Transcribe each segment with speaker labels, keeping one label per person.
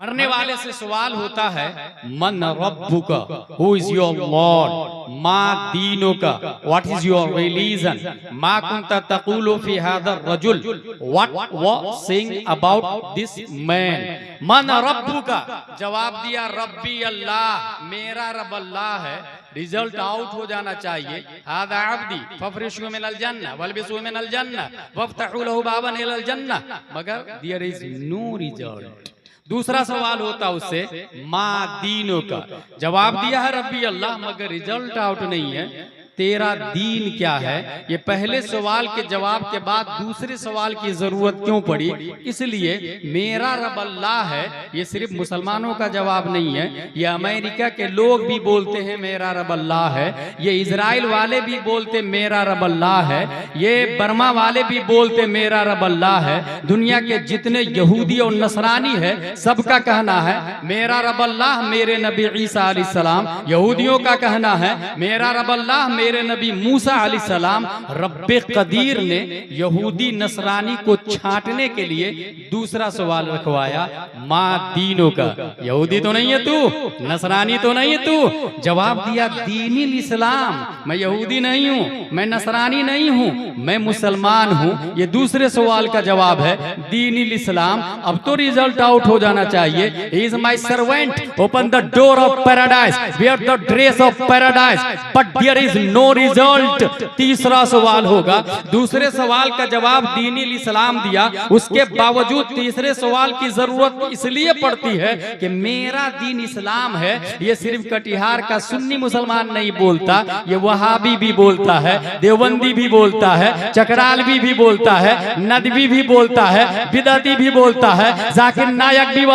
Speaker 1: मरने वाले से सवाल होता है मन रब्बुका, हु इज योर लॉर्ड, मा दीनुका, व्हाट इज योर रिलीजन, मा कुंता तक़ूलु फी हादा रजुल, what was saying about this man. मन रब्बुका, जवाब दिया रब्बी अल्लाह, मेरा रब अल्लाह है। रिजल्ट आउट हो जाना चाहिए। हादा अब्दी फफरिशु मिनल जन्नह वल्बिसु मिनल जन्नह वफ्तहू लहू बाबन इलल जन्नह, मगर देयर इज नो रिजल्ट। दूसरा सवाल होता उससे मा दीनों का, जवाब दिया है रब्बी अल्लाह, मगर रिजल्ट आउट नहीं है। तेरा दीन क्या है? ये पहले सवाल के जवाब के बाद दूसरे सवाल की जरूरत क्यों पड़ी? इसलिए मेरा रब अल्लाह है, ये सिर्फ मुसलमानों का जवाब नहीं है, ये अमेरिका के लोग भी बोलते हैं मेरा रब अल्लाह है, ये इजराइल वाले भी बोलते मेरा रब अल्लाह है, ये बर्मा वाले भी बोलते मेरा रब अल्लाह है, दुनिया के जितने यहूदी और नसरानी है सबका कहना है मेरा रब अल्लाह मेरे नबी ईसा अलैहिस्सलाम। यहूदियों का कहना है मेरा रब अल्लाह मेरे नबी मूसा अलैहिस्सलाम। रब्बे कदीर ने यहूदी नसरानी को छांटने के लिए दूसरा सवाल रखवाया मा दीनों का। यहूदी तो नहीं है तू, नसरानी तो नहीं है तू। जवाब दिया दीनिल इस्लाम, मैं यहूदी नहीं हूँ, मैं नसरानी नहीं हूँ, मैं मुसलमान हूँ। ये दूसरे सवाल का जवाब है दीनिल इस्लाम। अब तो रिजल्ट आउट हो जाना चाहिए। He is my servant, open the door of paradise, wear the dress of paradise, but there is no result. तीसरा सवाल होगा, दूसरे सवाल का जवाब दीनिल इस्लाम दिया, उसके बावजूद तीसरे सवाल की जरूरत इसलिए पड़ती है कि मेरा दीन इस्लाम है। ये सिर्फ कटिहार का सुन्नी मुसलमान नहीं बोलता, ये वहाबी भी बोलता है, देवबंदी भी बोलता है, चकरालवी भी बोलता है, नदवी भी बोलता है, बिदती भी बोलता है, जाकिर नायक भी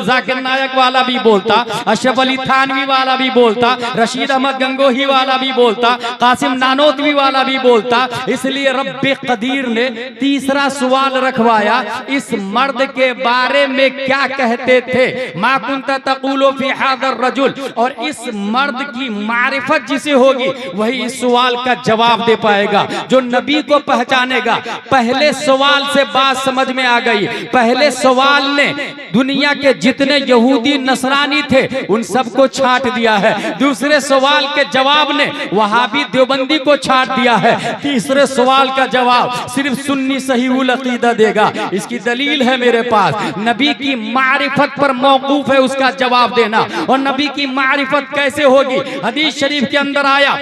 Speaker 1: जाकिर नायक वाला भी बोलता, अशरफ अली थानवी वाला भी बोलता, रशीद अहमद गंगोही वाला भी बोलता, कासिम नानोतवी वाला भी बोलता। इसलिए रब्बे कदीर ने तीसरा सवाल रखवाया, इस मर्द के बारे में क्या कहते थे, मा कुंता तक़ूलु फी हादर रजुल। और इस मर्द की मारिफत जिसे होगी वही इस सवाल का जवाब दे पाएगा, जो नबी को पहचानेगा। पहले सवाल से बात समझ में आ गई। पहले सवाल ने दुनिया के जितने यहूदी नसरानी थे उन सबको छांट दिया है। दूसरे सवाल के जवाब ने वहाबी देवबंदी को छांट दिया है। तीसरे सवाल का जवाब सिर्फ सुन्नी सहीहुल अकीदा देगा। इसकी दलील है मेरे पास, नबी की मारिफत पर मौकूफ है उसका जवाब देना। और नबी की मारिफत कैसे होगी? हदीस शरीफ के अंदर आया,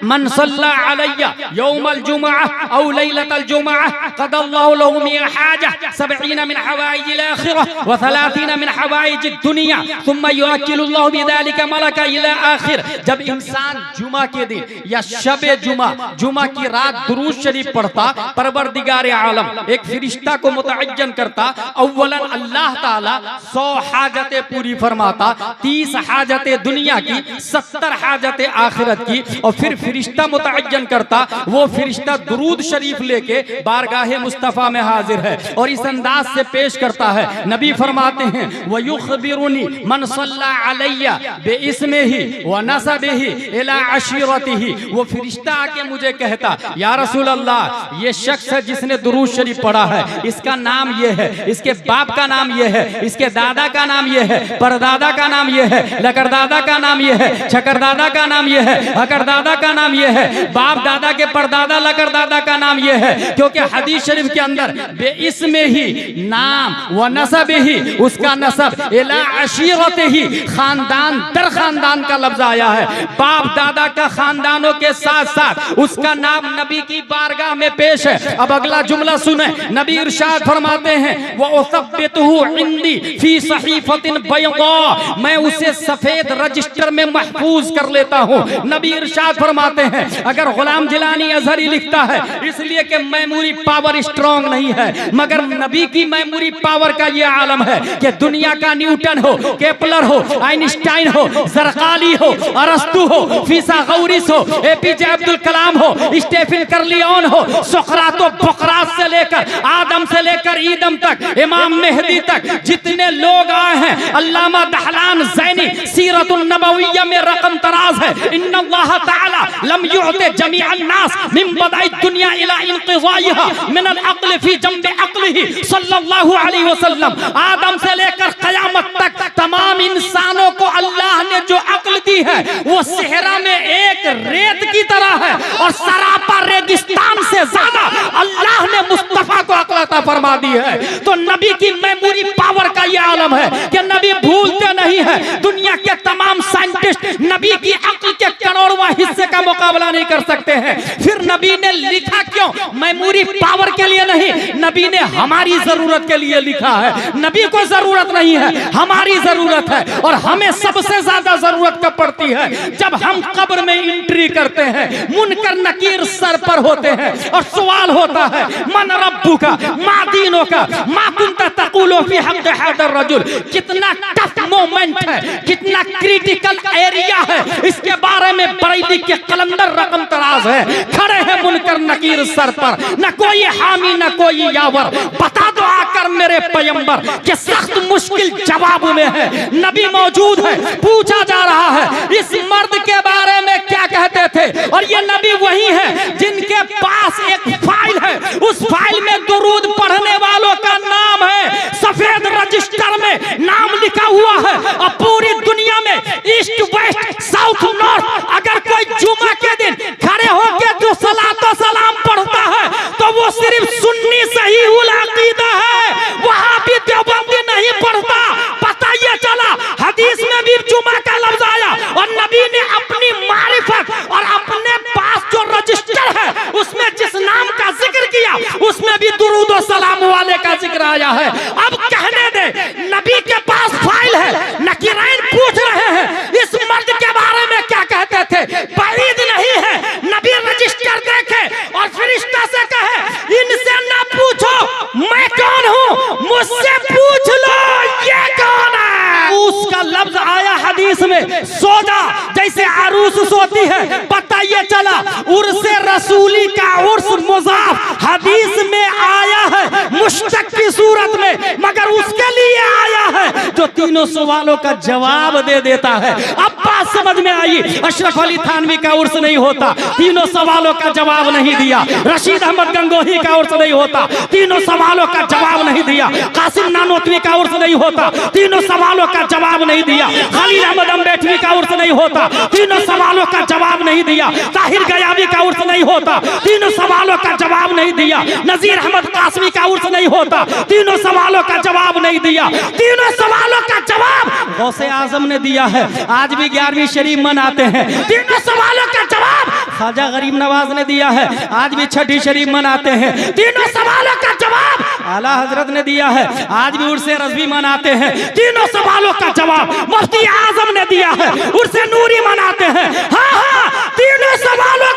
Speaker 1: मन सल्ला अलैया यौमल जुमअह औ लैलतल जुमअह क़दल्लाहु लहु मिन हाजा 70 मिन हवाइजिल आखिरह व 30 मिन हवाइजिद दुनिया सुम्मा युअक्किलुल्लाहु बिज़ालिका मलका इला आखिर। जब इंसान जुमा के दिन या शबे जुमा की रात दुरूद शरीफ पढ़ता, परवरदिगार आलम एक फरिश्ता को मुतअज्जन करता। अव्वलन अल्लाह ताला 100 हाजतें पूरी फरमाता, 30 हाजतें दुनिया की, 70 हाजतें आखिरत की। और फिर फरिश्ता मुतअज्जन करता, वो फरिश्ता दुरूद शरीफ लेके बारगाहे मुस्तफा में हाजिर है और इस अंदाज से पेश करता है। नबी फरमाते हैं वयुखबिरुनी मन सल्ला अलैया बिइस्मिही व नसबिही इला अशीरतिही। वो फरिश्ता आके मुझे कहता, या रसूल अल्लाह, ये शख्स है जिसने दुरूद शरीफ पढ़ा है, इसका नाम ये है, इसके बाप का नाम ये है, इसके दादा का नाम ये है, परदादा का नाम ये है, लकड़दादा का नाम ये है, छकरदादा का नाम ये है, हकरदादा का नाम ये है, बाप दादा के परदादा लकड़दादा का नाम ये है। क्योंकि हदीस शरीफ के अंदर बेइस्मे ही नाम व नसब ही, उसका नसब इला अशीरतिही, खानदान दर खानदान का लफ्ज आया है। बाप दादा का खानदानों के साथ साथ उसका नाम नबी की बारगाह में पेश है। अब अगला जुमला सुने, नबी इरशाद फरमाते हैं व उसब्बितहु इंदी फी सहीफतिन बैदा, मैं उसे सफेद रजिस्टर में महफूज कर लेता हूँ। नबी इरशाद फरमाते हैं, अगर गुलाम जिलानी अजहरी लिखता है इसलिए कि मेमोरी पावर स्ट्रांग नहीं है, मगर नबी की मेमोरी पावर का यह आलम है कि दुनिया का न्यूटन हो, केपलर हो, आइंस्टाइन हो, जरकाली हो, अरस्तु हो, फिसागौरिस हो, एपीजे अब्दुल कलाम हो, स्टीफन कर्लियोन हो, सुकरात बकरात से लेकर आदम से लेकर ईदम तक, इमाम मेहदी तक जितने लोग आए हैं, अल्लामा दहलान ज़ैनी सीरतुन नबविय्या में रकम तराज है। इन्नल्लाह ताला लम युअते जमीअन नास मिन बदाई दुनिया इला इंक़िज़ाइहा मिन अल अक़्ल फी जंब अक़्लिही सल्लल्लाहु अलैहि वसल्लम। आदम से लेकर क़यामत तक तमाम इंसानों को अल्लाह ने जो अक्ल दी है वो सेहरा में एक रेत की तरह है और सरापा रेगिस्तान से ज्यादा अल्लाह ने मुस्तफा को अक्ल अता फरमा दी है। तो नबी की मेमोरी पावर का ये आलम है कि नबी भूलते नहीं है। दुनिया के तमाम साइंटिस्ट नबी की अक्ल के करोड़वां हिस्से का मुकाबला नहीं कर सकते हैं। फिर नबी ने लिखा क्यों? मेमोरी पावर के लिए नहीं, नबी ने हमारी जरूरत के लिए लिखा है। नबी को जरूरत नहीं है, हमारी जरूरत है। और हमें सबसे ज्यादा जरूरत कब पड़ती है? जब हम कब्र में एंट्री करते हैं, मुनकर नकीर सर पर होते हैं और सवाल होता है मन रब्बुका मा दीनुका मा कुंता तक़ूलु फी हक़्क़ हाज़र रजुल। कितना टफ मोमेंट है, कितना क्रिटिकल एरिया है, इसके बारे में बरेली के कलंदर रकम तराज है। खड़े हैं मुनकर नकीर सर पर, न कोई हामी न कोई यावर। बता दो आकर मेरे पैगंबर कि सख्त मुश्किल जवाब में है। नबी मौजूद है, पूछा जा रहा है इस मर्द के बारे में क्या कहते थे। और ये नबी वही है जिनके पास एक फाइल है, उस फाइल में दुरूद पढ़ने वालों का नाम है, सफेद रजिस्टर में नाम लिखा हुआ है। और पूरी दुनिया में ईस्ट वेस्ट साउथ नॉर्थ अगर कोई जुमा के दिन खड़े होकर जो सलातो सलाम पढ़ता है तो वो सिर्फ सुन्नी सही उल अकीदा है, वहां भी देवबंदी नहीं पढ़ता। पता ये चला हदीस में भी जुमा का लफ्ज आया और नबी ने अपनी मारिफत और अपने पास जो रजिस्टर है उसमें जिस नाम का जिक्र किया उसमें भी दुरूद और सलाम वाले का जिक्र आया है। अब कहने दे, नबी के पास फाइल है, नकीरैन पूछ रहे हैं इस मर्द के बारे में क्या कहते थे। बईद नहीं है, नबी रजिस्टर देखे और फरिश्ता से कहे इनसे ना पूछो मैं कौन हूं, मुझसे पूछ लो ये कौन है। उसका लफ्ज आया हदीस में, सोजा जैसे अरूस सोती है। पता ये चला उर्से रसूली का उर्स मुजाफ हदीस में आया है मुश्तक की सूरत में, मगर उसके लिए आया है जो तीनों सवालों का जवाब दे देता है। अब बात समझ में आई। अशरफ अली थानवी का उर्स नहीं होता, तीनों सवालों का जवाब नहीं दिया। रशीद अहमद गंगोही का उर्स नहीं होता, तीनों सवालों का जवाब नहीं दिया। कासिम नानोतवी का उर्स नहीं होता, तीनों सवालों का जवाब नहीं दिया। खलील अहमद अम्बेडवी का उर्स नहीं होता, तीनों सवालों का जवाब नहीं दिया। ताहिर गयाबी का उर्स नहीं होता, तीनों सवालों का जवाब नहीं दिया। नजीर अहमद कासमी का उर्स नहीं होता, तीनों सवालों का जवाब नहीं दिया। तीनों सवालों का जवाब गौसे आजम ने दिया है। आज भी 11वीं शरीफ मनाते हैं, तीनों सवालों का जवाब ख्वाजा गरीब नवाज ने दिया है। आज भी 6ठी शरीफ मनाते हैं, तीनों सवालों का जवाब आला हजरत ने दिया है। आज भी उर्से रज़वी मनाते हैं, तीनों सवालों का जवाब मुफ्ती आजम ने दिया है। उर्से नूरी मनाते हैं, हाँ हाँ तीनों सवालों